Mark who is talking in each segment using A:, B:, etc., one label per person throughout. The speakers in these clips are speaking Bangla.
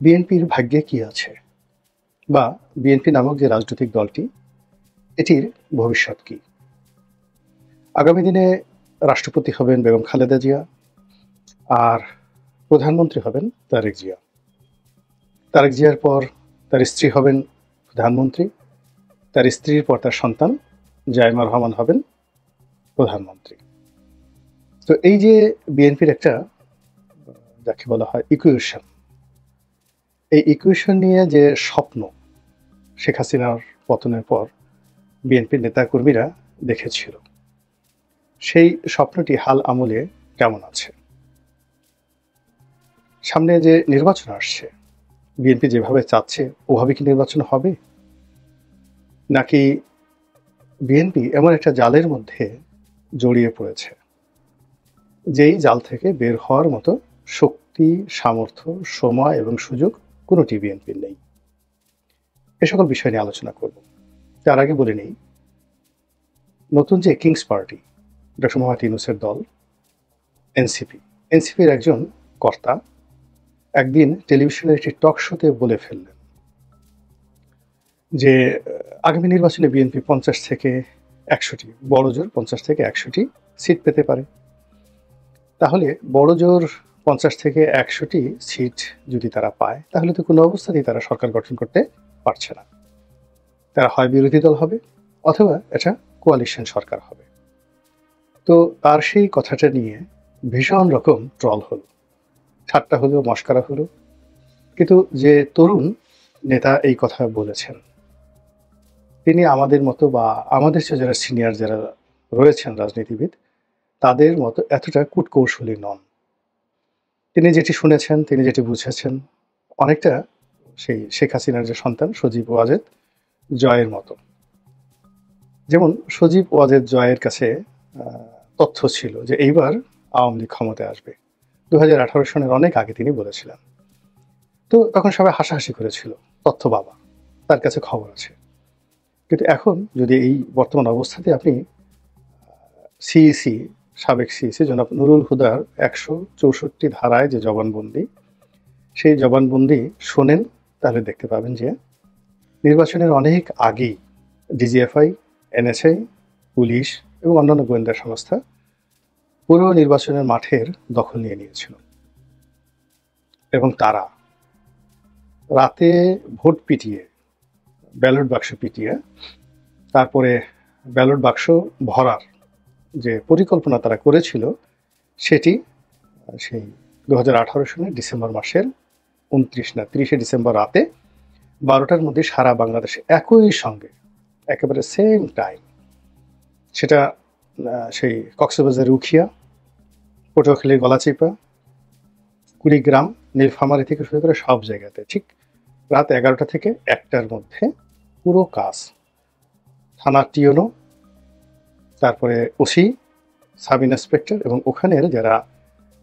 A: বিএনপির ভাগ্যে কি আছে, বা বিএনপি নামক যে রাজনৈতিক দলটি, এটির ভবিষ্যৎ কি? আগামী দিনে রাষ্ট্রপতি হবেন বেগম খালেদা জিয়া, আর প্রধানমন্ত্রী হবেন তারেক জিয়া। তারেক জিয়ার পর তার স্ত্রী হবেন প্রধানমন্ত্রী, তার স্ত্রীর পর তার সন্তান জাইমা রহমান হবেন প্রধানমন্ত্রী। তো এই যে বিএনপির একটা যাকে বলা হয় ইকুয়েশন, এই ইকুয়েশন নিয়ে যে স্বপ্ন শেখ হাসিনার পতনের পর বিএনপির নেতাকর্মীরা দেখেছিল, সেই স্বপ্নটি হাল আমলে কেমন আছে? সামনে যে নির্বাচন আসছে, বিএনপি যেভাবে চাচ্ছে ওভাবে কি নির্বাচন হবে, নাকি বিএনপি এমন একটা জালের মধ্যে জড়িয়ে পড়েছে যেই জাল থেকে বের হওয়ার মতো শক্তি, সামর্থ্য, সময় এবং সুযোগ কোনোটি বিএনপির নেই? এ সকল বিষয় নিয়ে আলোচনা করব। তার আগে বলে নেই, নতুন যে কিংস পার্টি, ডক্টর মোহাম্মদ ইউনূসের দল এনসিপির একজন কর্তা একদিন টেলিভিশনের একটি টক শোতে বলে ফেললেন যে আগামী নির্বাচনে বিএনপি 50 থেকে 100টি, বড় জোর 50 থেকে 100টি সিট পেতে পারে। তাহলে বড় জোর 50 থেকে 100টি সিট যদি তারা পায়, তাহলে তো কোনো অবস্থাতেই তারা সরকার গঠন করতে পারছে না। তারা হয় বিরোধী দল হবে, অথবা এটা কোয়ালিশন সরকার হবে। তো তার সেই কথাটা নিয়ে ভীষণ রকম ট্রল হলো, ঠাট্টা হলো, মশকরা হলো। কিন্তু যে তরুণ নেতা এই কথা বলেছেন, তিনি আমাদের মতো বা আমাদের চেয়ে যারা সিনিয়র যারা রয়েছেন রাজনীতিবিদ, তাদের মতো এতটা কূটকৌশলী নন। তিনি যেটি শুনেছেন, তিনি যেটি বুঝেছেন, অনেকটা সেই শেখ হাসিনার যে সন্তান সজীব ওয়াজেদ জয়ের মতো। যেমন সজীব ওয়াজেদ জয়ের কাছে তথ্য ছিল যে এইবার আওয়ামী লীগ ক্ষমতায় আসবে, 2018 সনের অনেক আগে তিনি বলেছিলেন। তো তখন সবাই হাসাহাসি করেছিল, তথ্য বাবা, তার কাছে খবর আছে। কিন্তু এখন যদি এই বর্তমান অবস্থাতে আপনি সিইসি, সাবেক সিইসি জনাব নুরুল হুদার 164 ধারায় যে জবানবন্দি, সেই জবানবন্দি শোনেন, তাহলে দেখতে পাবেন যে নির্বাচনের অনেক আগেই ডিজিএফআই, এনএসআই, পুলিশ এবং অন্যান্য গোয়েন্দা সংস্থা পুরো নির্বাচনের মাঠের দখল নিয়ে নিয়েছিল, এবং তারা রাতে ভোট পিটিয়ে, ব্যালট বাক্স পিটিয়ে, তারপরে ব্যালট বাক্স ভরার যে পরিকল্পনা তারা করেছিল, সেটি সেই 2018 সনের ডিসেম্বর মাসের 30 ডিসেম্বর রাতে 12টার মধ্যে সারা বাংলাদেশে একই সঙ্গে, একেবারে সেম টাইম, সেটা সেই কক্সবাজার উখিয়া, পটুয়াখালীর গলাচিপা, কুড়িগ্রাম, নীলফামারী থেকে শুরু করে সব জায়গাতে ঠিক রাত 11টা থেকে 1টার মধ্যে পুরো কাজ, থানা টিওনো, তারপরে ওসি, সাব ইন্সপেক্টর এবং ওখানের যারা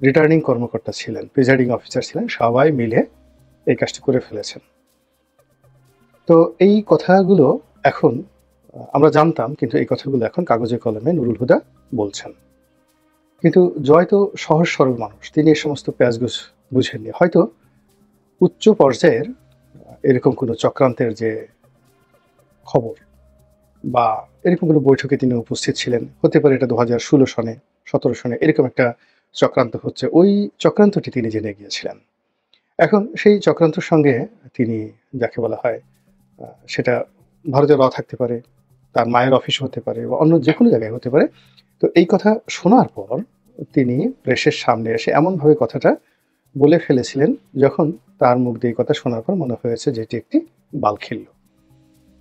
A: রিটার্নিং কর্মকর্তা ছিলেন, প্রিজাইডিং অফিসার ছিলেন, সবাই মিলে এই কাজটি করে ফেলেছেন। তো এই কথাগুলো এখন আমরা জানতাম, কিন্তু এই কথাগুলো এখন কাগজে কলমে নুরুল হুদা বলছেন। কিন্তু জয় তো সহজ সরল মানুষ, তিনি এই সমস্ত প্যাচগোছ বুঝেননি। হয়তো উচ্চ পর্যায়ের এরকম কোনো চক্রান্তের যে খবর বা এরকম কোনো বৈঠকে তিনি উপস্থিত ছিলেন, হতে পারে এটা 2016 সনে, 17 সনে এরকম একটা চক্রান্ত হচ্ছে, ওই চক্রান্তটি তিনি জেনে গিয়েছিলেন। এখন সেই চক্রান্তের সঙ্গে তিনি, যাকে বলা হয়, সেটা ভারতের থাকতে পারে, তার মায়ের অফিস হতে পারে, বা অন্য যে কোনো জায়গায় হতে পারে। তো এই কথা শোনার পর তিনি প্রেসের সামনে এসে এমনভাবে কথাটা বলে ফেলেছিলেন, যখন তার মুখ দিয়ে কথা শোনার পর মনে হয়েছে যে এটি একটি বাল খিল্ল।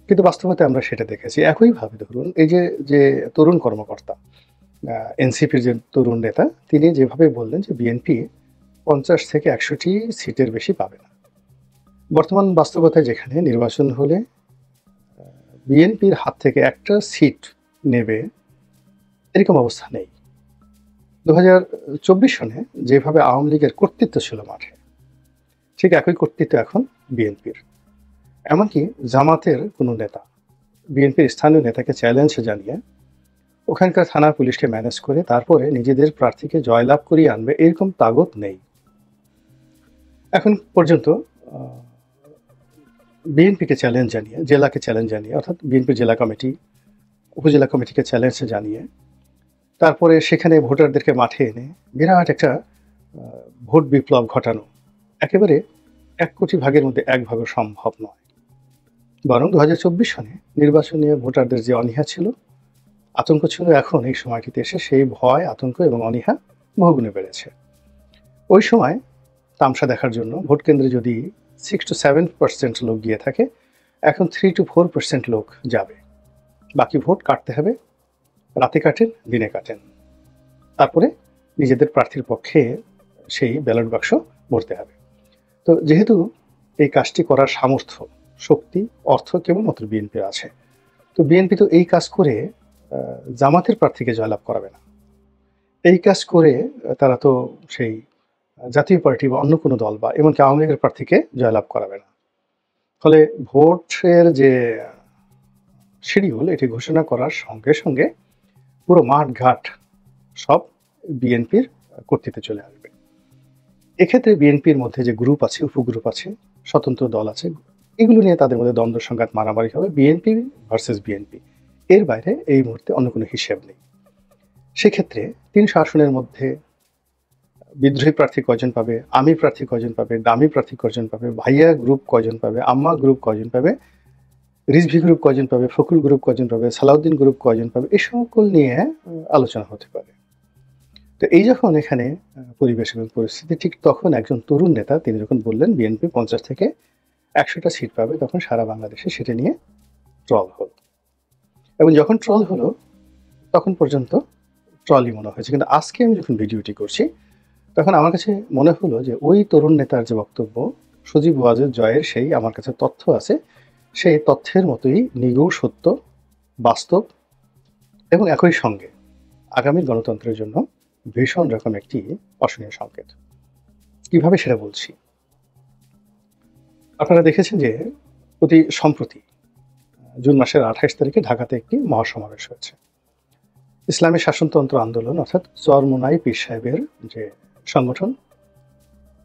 A: কিন্তু বাস্তবতা আমরা সেটা দেখেছি। একইভাবে ধরুন, এই যে তরুণ কর্মকর্তা, এনসিপির যে তরুণ নেতা, তিনি যেভাবে বললেন যে বিএনপি 50 থেকে 100টি সিটের বেশি পাবে না। বর্তমান বাস্তবতায় যেখানে নির্বাচন হলে বিএনপির হাত থেকে একটা সিট নেবে, এরকম অবস্থা নেই। 2024 সনে যেভাবে আওয়ামী লীগের কর্তৃত্ব ছিল মাঠে, ঠিক একই কর্তৃত্ব এখন বিএনপির। এমনকি জামাতের কোনো নেতা বিএনপির স্থানীয় নেতাকে চ্যালেঞ্জ জানিয়ে ওখানকার থানা পুলিশকে ম্যানেজ করে তারপরে নিজেদের প্রার্থীকে জয়লাভ করিয়ে আনবে, এরকম তাগত নেই। এখন পর্যন্ত বিএনপিকে চ্যালেঞ্জ জানিয়ে, জেলাকে চ্যালেঞ্জ জানিয়ে, অর্থাৎ বিএনপির জেলা কমিটি, উপজেলা কমিটিকে চ্যালেঞ্জ জানিয়ে তারপরে সেখানে ভোটারদেরকে মাঠে এনে বিরাট একটা ভোট বিপ্লব ঘটানো একেবারে ১ কোটি ভাগের মধ্যে ১ ভাগও সম্ভব নয়। বরং ২০২৪ সনে নির্বাচন নিয়ে ভোটারদের যে অনীহা ছিল, আতঙ্ক ছিল, এখন এই সময়টিতে এসে সেই ভয়, আতঙ্ক এবং অনীহা বহুগুণে বেড়েছে। ওই সময় তামসা দেখার জন্য ভোট কেন্দ্রে যদি 6 to 7% লোক গিয়ে থাকে, এখন 3 to 4% লোক যাবে। বাকি ভোট কাটতে হবে, রাতে কাটেন, দিনে কাটেন, তারপরে নিজেদের প্রার্থীর পক্ষে সেই ব্যালট বাক্স ভরতে হবে। তো যেহেতু এই কাজটি করার সামর্থ্য, শক্তি, অর্থ কেবলমাত্র বিএনপির আছে, তো বিএনপি তো এই কাজ করে জামাতের প্রার্থীকে জয়লাভ করাবে না। এই কাজ করে তারা তো সেই জাতীয় পার্টি বা অন্য কোনো দল বা এমনকি আওয়ামী লীগের প্রার্থীকে জয়লাভ করাবে না। ফলে ভোটের যে শিডিউল, এটি ঘোষণা করার সঙ্গে সঙ্গে পুরো মাঠঘাট সব বিএনপির কর্তৃত্বে চলে আসবে। এক্ষেত্রে বিএনপির মধ্যে যে গ্রুপ আছে, উপগ্রুপ আছে, স্বতন্ত্র দল আছে, এগুলো নিয়ে তাদের মধ্যে দ্বন্দ্ব সংঘাত, মারামারি হবে, বিএনপি ভার্সেস বিএনপি। এর বাইরে এই মুহূর্তে অন্য কোনো হিসেব নেই। সেক্ষেত্রে ৩০০ আসনের মধ্যে বিদ্রোহী প্রার্থী কয়জন পাবে, আমি প্রার্থী কয়জন পাবে, দামি প্রার্থী কয়জন পাবে, ভাইয়া গ্রুপ কয়জন পাবে, আম্মা গ্রুপ কয়জন পাবে, রিজভি গ্রুপ কয়জন পাবে, ফখরুল গ্রুপ কয়জন পাবে, সালাউদ্দিন গ্রুপ কয়জন পাবে, এই সকল নিয়ে আলোচনা হতে পারে। তো এই যখন এখানে পরিবেশ এবং পরিস্থিতি, ঠিক তখন একজন তরুণ নেতা তিনি যখন বললেন বিএনপি 50 থেকে 100টা সিট পাবে, তখন সারা বাংলাদেশে সেটা নিয়ে ট্রল হলো। এবং যখন ট্রল হলো তখন পর্যন্ত ট্রলই মনে হয়েছে, কিন্তু আজকে আমি যখন ভিডিওটি করছি তখন আমার কাছে মনে হলো যে ওই তরুণ নেতার যে বক্তব্য, সজীব ওয়াজেদ জয়ের সেই আমার কাছে তথ্য আছে, সেই তথ্যের মতোই নিগূঢ় সত্য, বাস্তব এবং একই সঙ্গে আগামী গণতন্ত্রের জন্য ভীষণ রকম একটি অশনীয় সংকেত। কিভাবে সেটা বলছি, আপনারা দেখেছেন যে অতি সম্প্রতি জুন মাসের 28 তারিখে ঢাকাতে একটি মহাসমাবেশ হয়েছে। ইসলামী শাসনতন্ত্র আন্দোলন অর্থাৎ চরমোনাই পীর সাহেবের যে সংগঠন,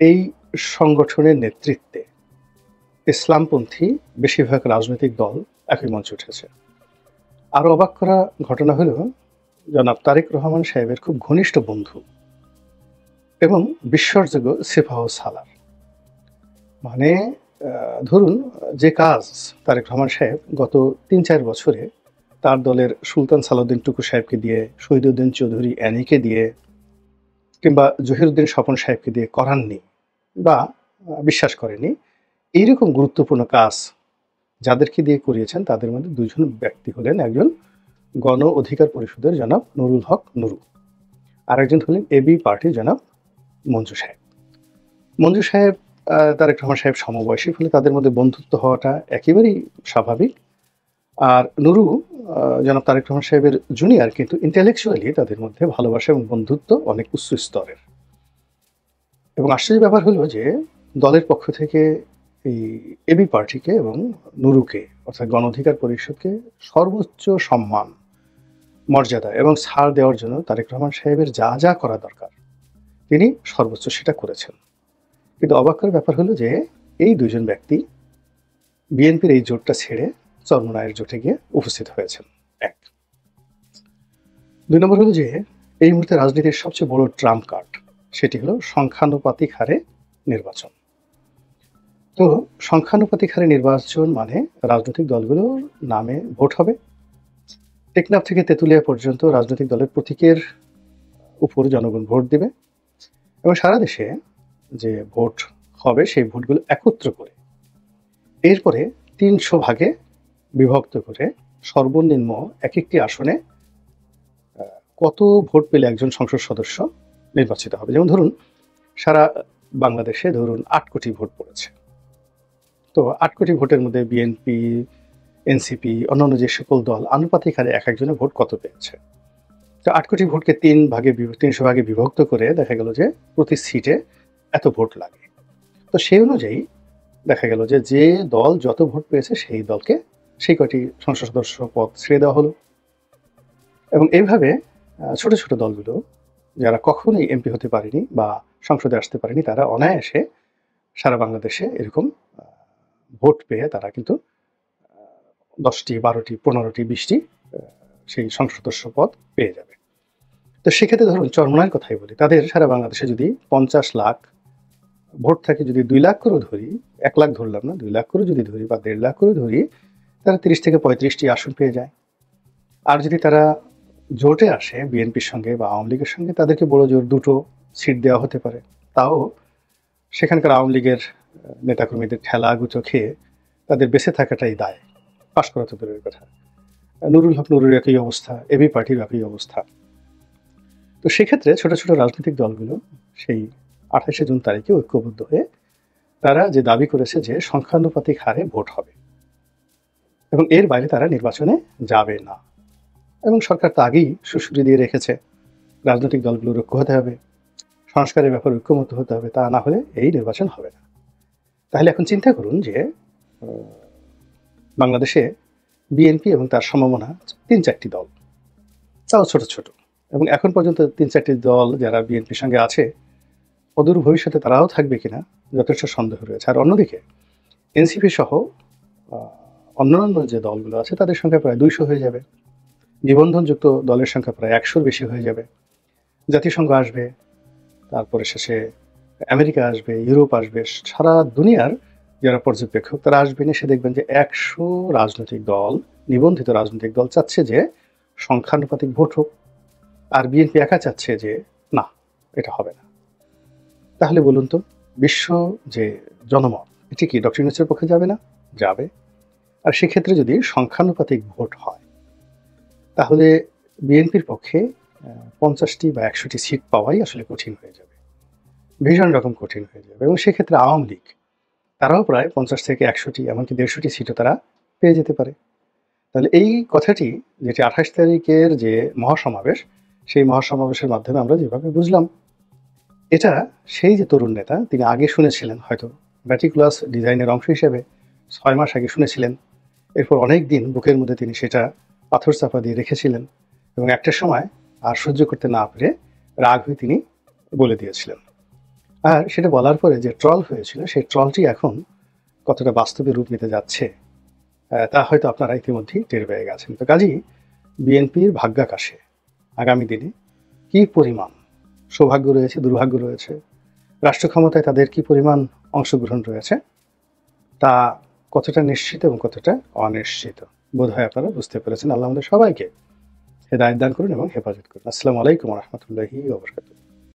A: এই সংগঠনের নেতৃত্বে ইসলামপন্থী বেশিরভাগ রাজনৈতিক দল একই মঞ্চে উঠেছে। আরও অবাক করা ঘটনা হলো জনাব তারেক রহমান সাহেবের খুব ঘনিষ্ঠ বন্ধু এবং বিশ্বাসযোগ্য সিপাহ সালার, মানে ধরুন যে কাজ তারেক রহমান সাহেব গত ৩-৪ বছরে তার দলের সুলতান সালাউদ্দিন টুকু সাহেবকে দিয়ে, শহীদউদ্দিন চৌধুরী অ্যানিকে দিয়ে কিংবা জহিরুদ্দিন স্বপন সাহেবকে দিয়ে করাননি বা বিশ্বাস করেনি, এইরকম গুরুত্বপূর্ণ কাজ যাদেরকে দিয়ে করিয়েছেন তাদের মধ্যে 2 জন ব্যক্তি হলেন, একজন গণ অধিকার পরিষদের জনাব নুরুল হক নুরু, আর একজন হলেন এবি পার্টির জনাব মঞ্জু সাহেব। মঞ্জু সাহেব তারেক রহমান সাহেব সমবয়সী, ফলে তাদের মধ্যে বন্ধুত্ব হওয়াটা একেবারেই স্বাভাবিক। আর নুরু জনাব তারেক রহমান সাহেবের জুনিয়র, কিন্তু ইন্টেলেকচুয়ালি তাদের মধ্যে ভালোবাসা এবং বন্ধুত্ব অনেক উচ্চ স্তরের। এবং আশ্চর্যের ব্যাপার হলো যে দলের পক্ষ থেকে এই এবি পার্টিকে এবং নুরুকে অর্থাৎ গণ অধিকার পরিষদকে সর্বোচ্চ সম্মান, মর্যাদা এবং ছাড় দেওয়ার জন্য তারেক রহমান সাহেবের যা যা করা দরকার তিনি সর্বোচ্চ সেটা করেছেন। কিন্তু অবাক করার ব্যাপার হলো যে এই 2 জন ব্যক্তি বিএনপির এই জোটটা ছেড়ে চরমোনাইয়ের জোটে গিয়ে উপস্থিত হয়েছেন। 1। 2 নম্বর হলো যে এই মুহূর্তে রাজনীতির সবচেয়ে বড় ট্রাম্প কার্ড, সেটি হলো সংখ্যানুপাতিক হারে নির্বাচন। তো সংখ্যানুপাতিক হারে নির্বাচন মানে রাজনৈতিক দলগুলোর নামে ভোট হবে। টেকনাফ থেকে তেঁতুলিয়া পর্যন্ত রাজনৈতিক দলের প্রতীকের উপর জনগণ ভোট দেবে এবং সারা দেশে যে ভোট হবে সেই ভোটগুলো একত্র করে এরপরে 300 ভাগে বিভক্ত করে সর্বনিম্ন এক একটি আসনে কত ভোট পেলে একজন সংসদ সদস্য নির্বাচিত হবে। যেমন ধরুন সারা বাংলাদেশে ধরুন 8 কোটি ভোট পড়েছে, তো 8 কোটি ভোটের মধ্যে বিএনপি, এনসিপি, অন্যান্য যে সকল দল আনুপাতিক হারে এক একজনের ভোট কত পেয়েছে, তো 8 কোটি ভোটকে 300 ভাগে বিভক্ত করে দেখা গেল যে প্রতি সিটে এত ভোট লাগে। তো সেই অনুযায়ী দেখা গেল যে যে দল যত ভোট পেয়েছে সেই দলকে সেই কয়টি সংসদ সদস্য পদ ছেড়ে দেওয়া হলো। এবং এইভাবে ছোট ছোট দলগুলো যারা কখনোই এমপি হতে পারেনি বা সংসদে আসতে পারেনি, তারা অনায়াসে সারা বাংলাদেশে এরকম ভোট পেয়ে তারা কিন্তু 10টি 12টি 15টি 20টি সেই সংসদ সদস্য পদ পেয়ে যাবে। তো সেক্ষেত্রে ধরুন চরমোনাইয়ের কথাই বলি, তাদের সারা বাংলাদেশে যদি 50 লাখ ভোট থাকে, যদি 2 লাখ করেও ধরি, 1 লাখ ধরলাম না, 2 লাখ করে যদি ধরি বা 1.5 লাখ করে ধরি, তারা 30 থেকে 35টি আসন পেয়ে যায়। আর যদি তারা জোটে আসে বিএনপির সঙ্গে বা আওয়ামী লীগের সঙ্গে, তাদেরকে বড় জোর 2টো সিট দেওয়া হতে পারে। তাও সেখানকার আওয়ামী লীগের নেতাকর্মীদের ঠেলা গুঁতো খেয়ে তাদের বেঁচে থাকাটাই দায়, পাশ করা তো দূরের কথা। নুরুল হক নুরুর একই অবস্থা, এবি পার্টির একই অবস্থা। তো সেক্ষেত্রে ছোট ছোট রাজনৈতিক দলগুলো সেই 28শে জুন তারিখে ঐক্যবদ্ধ হয়ে তারা যে দাবি করেছে যে সংখ্যানুপাতিক হারে ভোট হবে এবং এর বাইরে তারা নির্বাচনে যাবে না, এবং সরকার তো আগেই সুশুরি দিয়ে রেখেছে রাজনৈতিক দলগুলোর ঐক্য হতে হবে, সংস্কারের ব্যাপারে ঐক্যমত হতে হবে, তা না হলে এই নির্বাচন হবে না। তাহলে এখন চিন্তা করুন যে বাংলাদেশে বিএনপি এবং তার সমমনা 3-4টি দল, তাও ছোট ছোট, এবং এখন পর্যন্ত 3-4টি দল যারা বিএনপির সঙ্গে আছে, অদূর ভবিষ্যতে তারাও থাকবে কিনা যথেষ্ট সন্দেহ রয়েছে। আর অন্যদিকে এনসিপি সহ অন্যান্য যে দলগুলো আছে তাদের সংখ্যা প্রায় 200 হয়ে যাবে, নিবন্ধনযুক্ত দলের সংখ্যা প্রায় 100-র বেশি হয়ে যাবে। জাতিসংঘ আসবে, তারপরে শেষে আমেরিকা আসবে, ইউরোপ আসবে, সারা দুনিয়ার যারা পর্যবেক্ষক তারা আসবেন, এসে দেখবেন যে 100 রাজনৈতিক দল, নিবন্ধিত রাজনৈতিক দল চাচ্ছে যে সংখ্যানুপাতিক ভোট হোক, আর বিএনপি একা চাচ্ছে যে না, এটা হবে না। তাহলে বলুন তো, বিশ্ব যে জনমত এটি কি ডক্টর ইউনূসের পক্ষে যাবে না? যাবে। আর সেক্ষেত্রে যদি সংখ্যানুপাতিক ভোট হয়, তাহলে বিএনপির পক্ষে 50টি বা 100টি সিট পাওয়াই আসলে কঠিন হয়ে যাবে, ভীষণ রকম কঠিন হয়ে যাবে। এবং সেক্ষেত্রে আওয়ামী লীগ তারাও প্রায় 50 থেকে 100টি, এমনকি 150টি সিটও তারা পেয়ে যেতে পারে। তাহলে এই কথাটি, যেটি 28 তারিখের যে মহাসমাবেশ, সেই মহাসমাবেশের মাধ্যমে আমরা যেভাবে বুঝলাম, এটা সেই যে তরুণ নেতা, তিনি আগে শুনেছিলেন হয়তো ম্যাটিকুলাস ডিজাইনের অংশ হিসেবে 6 মাস আগে শুনেছিলেন, এরপর অনেক দিন বুকের মধ্যে তিনি সেটা পাথর চাপা দিয়ে রেখেছিলেন, এবং একটা সময় আর সহ্য করতে না পেরে রাগ হয়ে তিনি বলে দিয়েছিলেন। আর সেটা বলার পরে যে ট্রল হয়েছিল, সেই ট্রলটি এখন কতটা বাস্তবে রূপ নিতে যাচ্ছে তা হয়তো আপনারা ইতিমধ্যেই টের পেয়ে গেছেন। তো কাজেই বিএনপির ভাগ্যাকাশে আগামী দিনে কি পরিমাণ সৌভাগ্য রয়েছে, দুর্ভাগ্য রয়েছে, রাষ্ট্র ক্ষমতায় তাদের কি পরিমাণ অংশগ্রহণ রয়েছে, তা কতটা নিশ্চিত এবং কতটা অনিশ্চিত বোধহয় আপনারা বুঝতে পেরেছেন। আল্লাহ আমাদের সবাইকে হেদায়েত দান করুন এবং হেফাজত করুন। আসসালামু আলাইকুম ওয়া রাহমাতুল্লাহি ওয়া বারাকাতুহু।